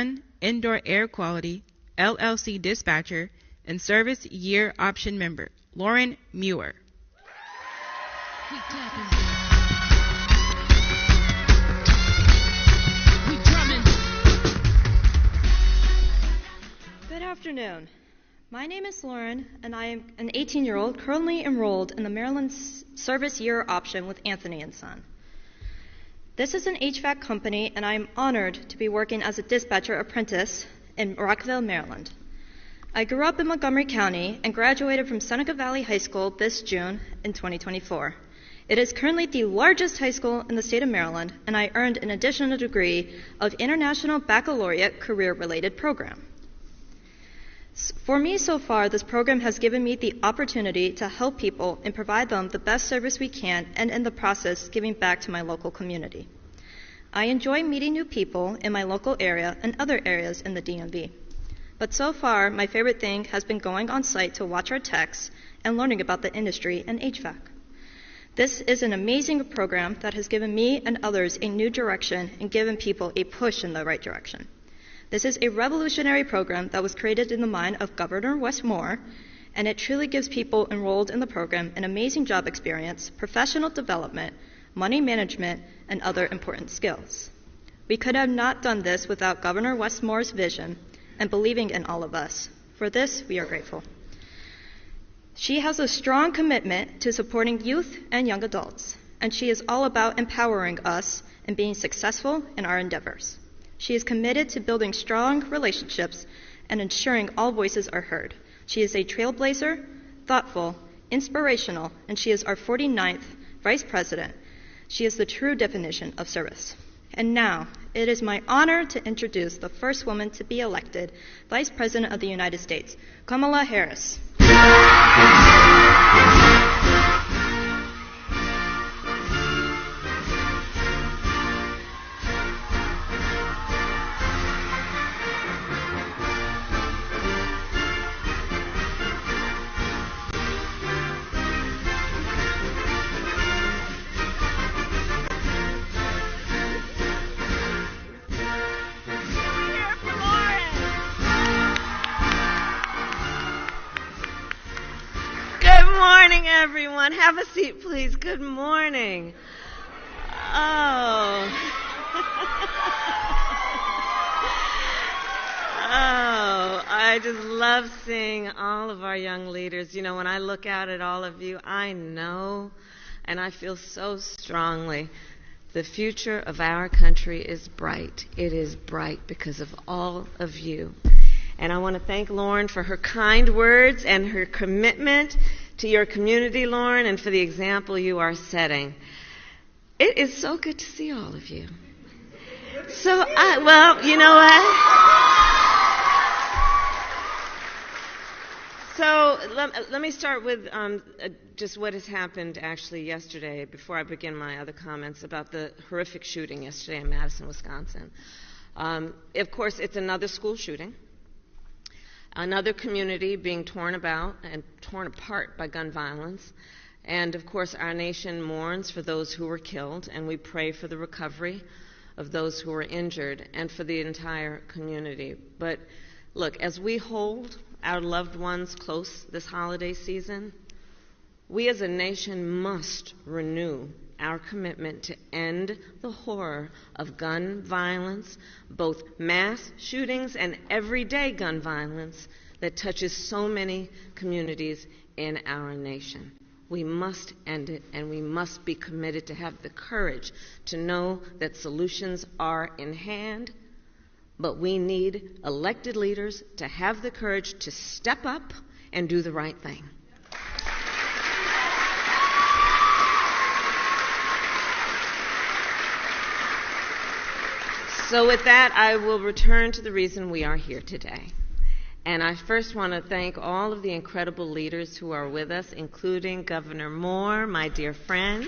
Son Indoor Air Quality, LLC Dispatcher, and Service Year Option Member, Lauren Muir. Good afternoon. My name is Lauren, and I am an 18-year-old currently enrolled in the Maryland Service Year Option with Anthony & Son. This is an HVAC company, and I am honored to be working as a dispatcher apprentice in Rockville, Maryland. I grew up in Montgomery County and graduated from Seneca Valley High School this June in 2024. It is currently the largest high school in the state of Maryland, and I earned an additional degree of International Baccalaureate Career-Related Program. For me so far, this program has given me the opportunity to help people and provide them the best service we can, and in the process, giving back to my local community. I enjoy meeting new people in my local area and other areas in the DMV. But so far, my favorite thing has been going on site to watch our techs and learning about the industry and HVAC. This is an amazing program that has given me and others a new direction and given people a push in the right direction. This is a revolutionary program that was created in the mind of Governor Wes Moore, and it truly gives people enrolled in the program an amazing job experience, professional development, money management, and other important skills. We could have not done this without Governor Wes Moore's vision and believing in all of us. For this, we are grateful. She has a strong commitment to supporting youth and young adults, and she is all about empowering us and being successful in our endeavors. She is committed to building strong relationships and ensuring all voices are heard. She is a trailblazer, thoughtful, inspirational, and she is our 49th Vice President. She is the true definition of service. And now, it is my honor to introduce the first woman to be elected Vice President of the United States, Kamala Harris. Everyone, have a seat, please. Good morning. Oh, I just love seeing all of our young leaders. You know, when I look out at all of you, I know and I feel so strongly the future of our country is bright. It is bright because of all of you. And I want to thank Lauren for her kind words and her commitment to your community, Lauren, and for the example you are setting. It is so good to see all of you. So, well, you know what? So let me start with just what has happened actually yesterday before I begin my other comments about the horrific shooting yesterday in Madison, Wisconsin. Of course, it's another school shooting. Another community being torn apart by gun violence. And of course, our nation mourns for those who were killed, and we pray for the recovery of those who were injured and for the entire community. But look, as we hold our loved ones close this holiday season, we as a nation must renew our commitment to end the horror of gun violence, both mass shootings and everyday gun violence that touches so many communities in our nation. We must end it, and we must be committed to have the courage to know that solutions are in hand, but we need elected leaders to have the courage to step up and do the right thing. So with that, I will return to the reason we are here today. And I first want to thank all of the incredible leaders who are with us, including Governor Moore, my dear friend,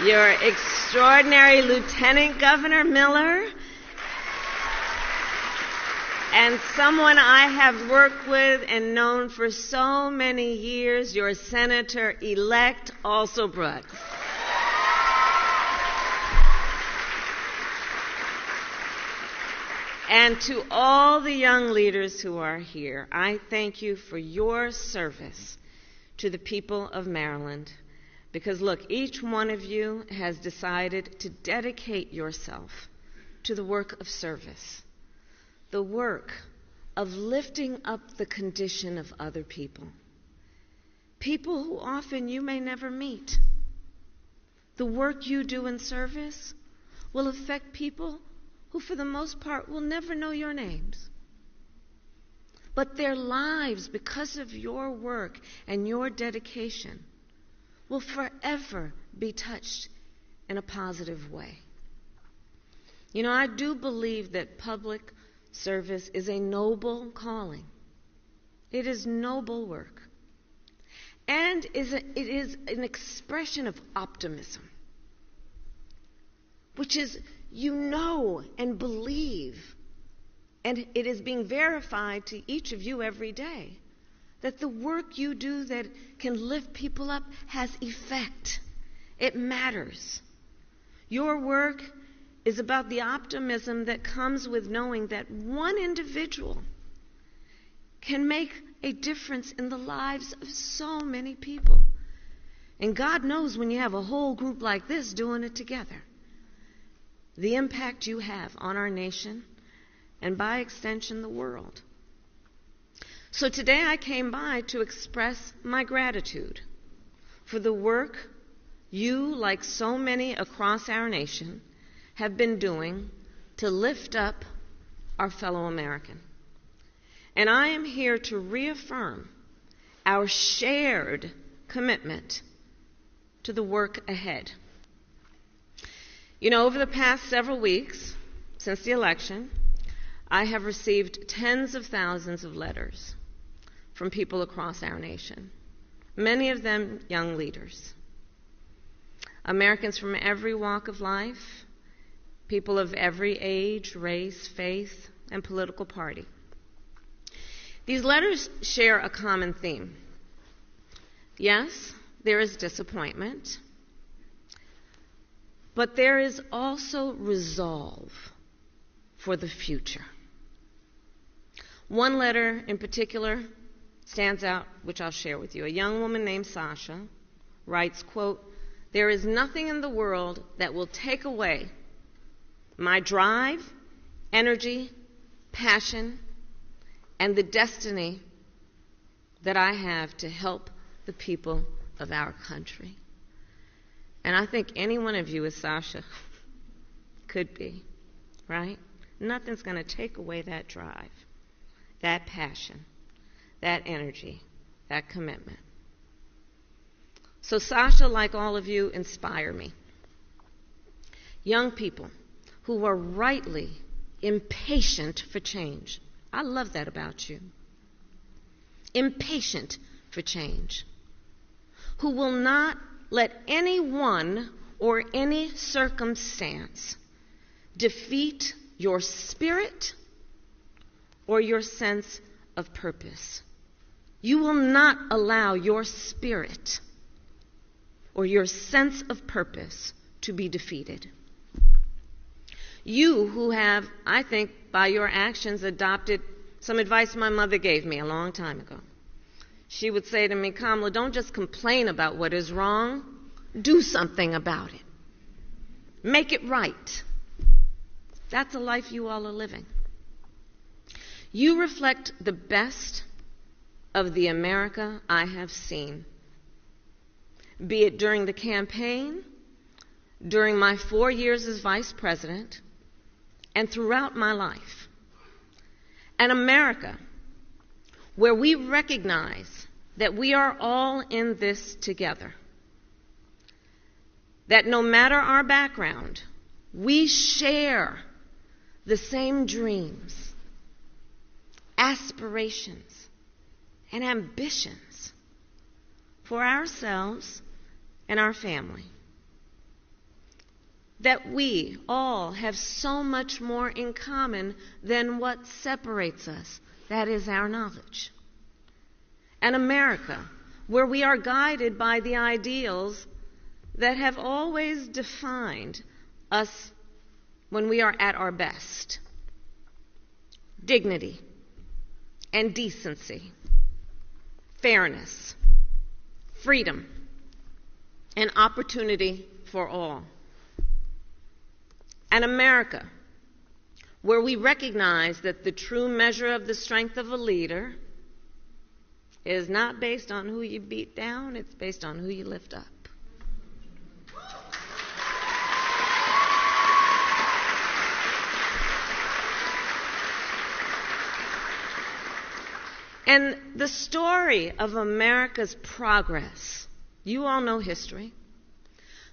your extraordinary Lieutenant Governor Miller, and someone I have worked with and known for so many years, your Senator-elect, also Brooks. And to all the young leaders who are here, I thank you for your service to the people of Maryland. Because look, each one of you has decided to dedicate yourself to the work of service, the work of lifting up the condition of other people, people who often you may never meet. The work you do in service will affect people who, for the most part, will never know your names. But their lives, because of your work and your dedication, will forever be touched in a positive way. You know, I do believe that public service is a noble calling. It is noble work. And it is an expression of optimism, which is you know and believe, and it is being verified to each of you every day, that the work you do that can lift people up has effect. It matters. Your work is about the optimism that comes with knowing that one individual can make a difference in the lives of so many people. And God knows when you have a whole group like this doing it together, the impact you have on our nation and by extension the world. So today I came by to express my gratitude for the work you, like so many across our nation, have been doing to lift up our fellow American. And I am here to reaffirm our shared commitment to the work ahead. You know, over the past several weeks, since the election, I have received tens of thousands of letters from people across our nation, many of them young leaders, Americans from every walk of life, people of every age, race, faith, and political party. These letters share a common theme. Yes, there is disappointment, but there is also resolve for the future. One letter in particular stands out, which I'll share with you. A young woman named Sasha writes, quote, "There is nothing in the world that will take away my drive, energy, passion, and the destiny that I have to help the people of our country." And I think any one of you, as Sasha, could be, right? Nothing's going to take away that drive, that passion, that energy, that commitment. So Sasha, like all of you, inspire me. Young people who are rightly impatient for change. I love that about you. Impatient for change. Who will not let anyone or any circumstance defeat your spirit or your sense of purpose. You will not allow your spirit or your sense of purpose to be defeated. You who have, I think, by your actions adopted some advice my mother gave me a long time ago. She would say to me, "Kamala, don't just complain about what is wrong. Do something about it. Make it right." That's a life you all are living. You reflect the best of the America I have seen, be it during the campaign, during my 4 years as vice president, and throughout my life. An America where we recognize that we are all in this together, that no matter our background, we share the same dreams, aspirations, and ambitions for ourselves and our family. That we all have so much more in common than what separates us. That is our knowledge. An America where we are guided by the ideals that have always defined us when we are at our best. dignity, and decency, fairness, freedom, and opportunity for all. An America where we recognize that the true measure of the strength of a leader is not based on who you beat down, it's based on who you lift up. And the story of America's progress, you all know history.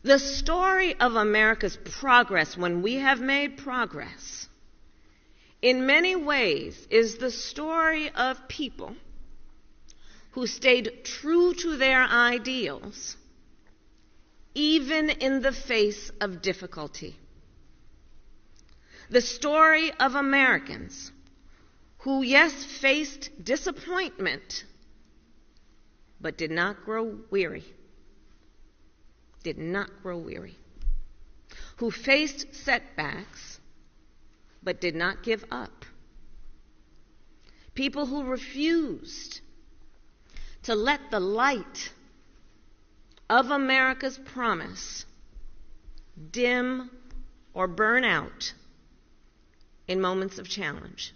The story of America's progress, when we have made progress, in many ways is the story of people who stayed true to their ideals, even in the face of difficulty. The story of Americans who, yes, faced disappointment, but did not grow weary. Did not grow weary. Who faced setbacks, but did not give up. People who refused to let the light of America's promise dim or burn out in moments of challenge.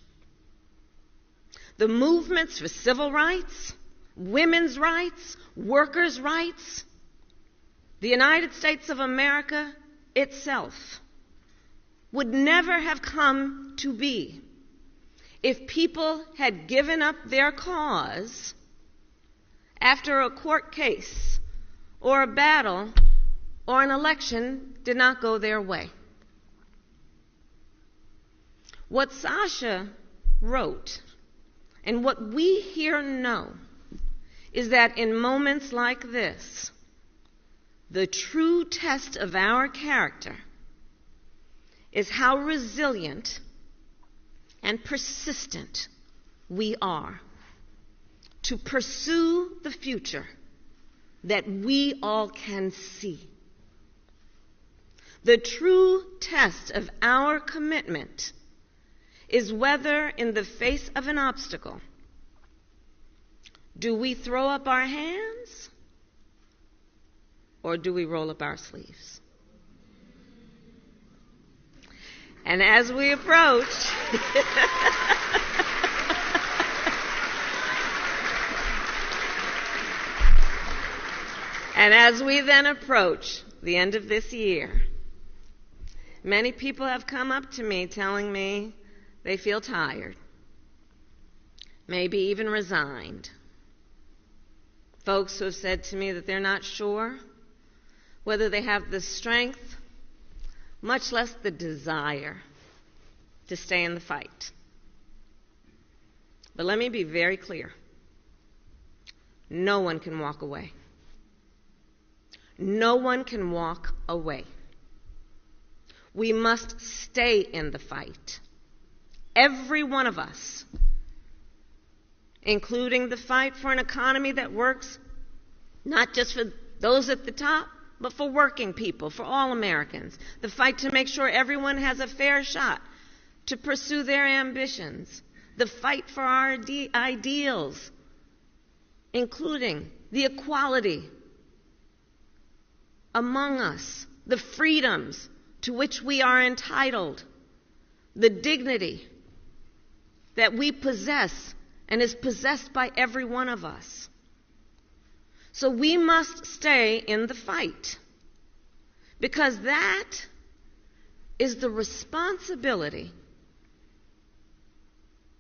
The movements for civil rights, women's rights, workers' rights, the United States of America itself would never have come to be if people had given up their cause after a court case or a battle or an election did not go their way. What Sasha wrote and what we here know is that in moments like this, the true test of our character is how resilient and persistent we are to pursue the future that we all can see. The true test of our commitment is whether, in the face of an obstacle, do we throw up our hands or do we roll up our sleeves? And as we approach, and as we then approach the end of this year, many people have come up to me telling me they feel tired, maybe even resigned. Folks who have said to me that they're not sure whether they have the strength, much less the desire, to stay in the fight. But let me be very clear. No one can walk away. No one can walk away. We must stay in the fight. Every one of us, including the fight for an economy that works not just for those at the top, but for working people, for all Americans. The fight to make sure everyone has a fair shot to pursue their ambitions. The fight for our ideals, including the equality among us, the freedoms to which we are entitled, the dignity that we possess and is possessed by every one of us. So we must stay in the fight, because that is the responsibility,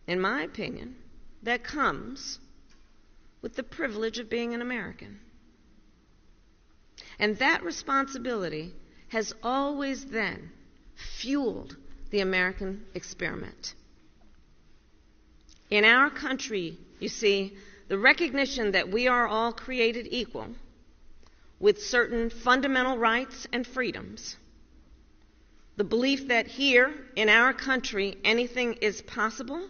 in my opinion, that comes with the privilege of being an American. And that responsibility has always then fueled the American experiment. In our country, you see, the recognition that we are all created equal with certain fundamental rights and freedoms, the belief that here in our country anything is possible,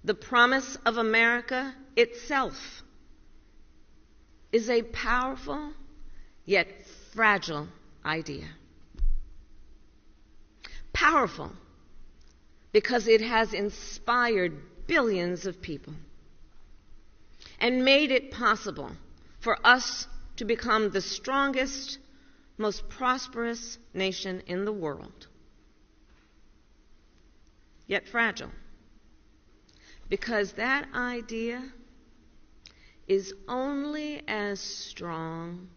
the promise of America itself is a powerful yet fragile idea. Powerful because it has inspired billions of people and made it possible for us to become the strongest, most prosperous nation in the world, yet fragile, because that idea is only as strong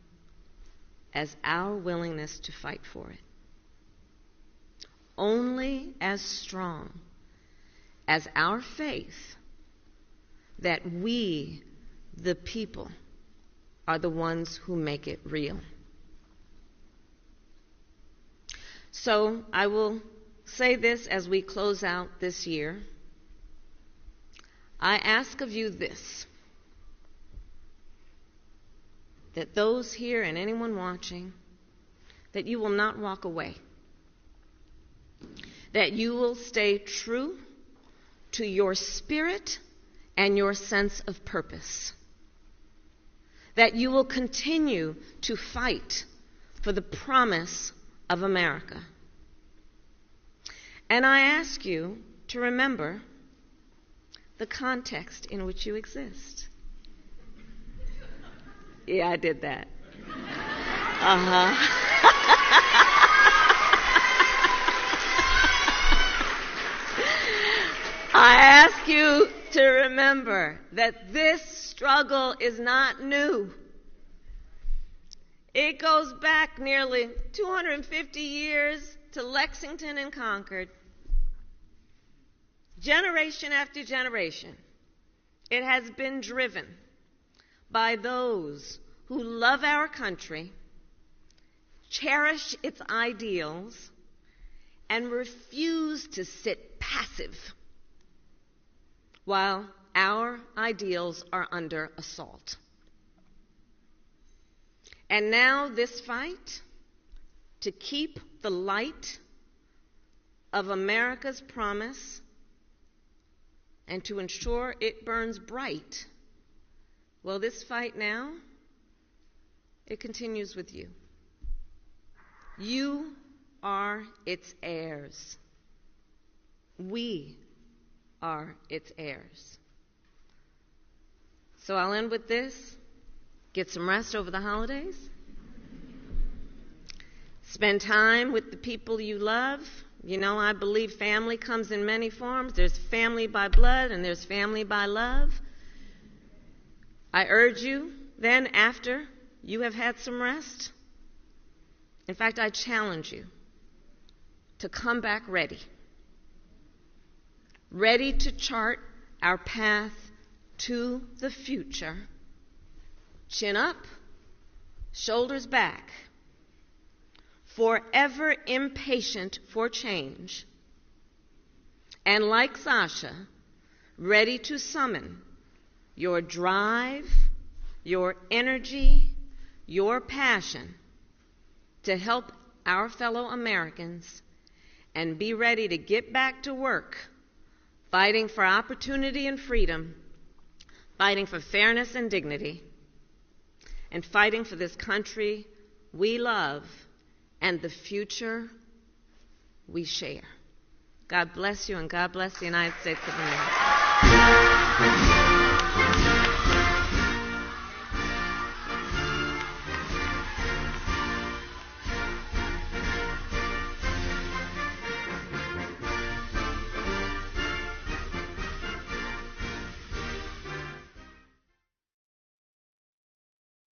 as our willingness to fight for it. Only as strong as our faith that we, the people, are the ones who make it real. So I will say this as we close out this year. I ask of you this, that those here and anyone watching, that you will not walk away, that you will stay true to your spirit and your sense of purpose, that you will continue to fight for the promise of America. And I ask you to remember the context in which you exist. Yeah, I did that. I ask you to remember that this struggle is not new. It goes back nearly 250 years to Lexington and Concord. Generation after generation, it has been driven by those who love our country, cherish its ideals, and refuse to sit passive while our ideals are under assault. And now this fight to keep the light of America's promise and to ensure it burns bright, well, this fight now, it continues with you. You are its heirs. We are its heirs. So I'll end with this. Get some rest over the holidays. Spend time with the people you love. You know, I believe family comes in many forms. There's family by blood and there's family by love. I urge you then, after you have had some rest, in fact, I challenge you to come back ready to chart our path to the future, chin up, shoulders back, forever impatient for change, and like Sasha, ready to summon your drive, your energy, your passion to help our fellow Americans, and be ready to get back to work, fighting for opportunity and freedom, fighting for fairness and dignity, and fighting for this country we love and the future we share. God bless you, and God bless the United States of America.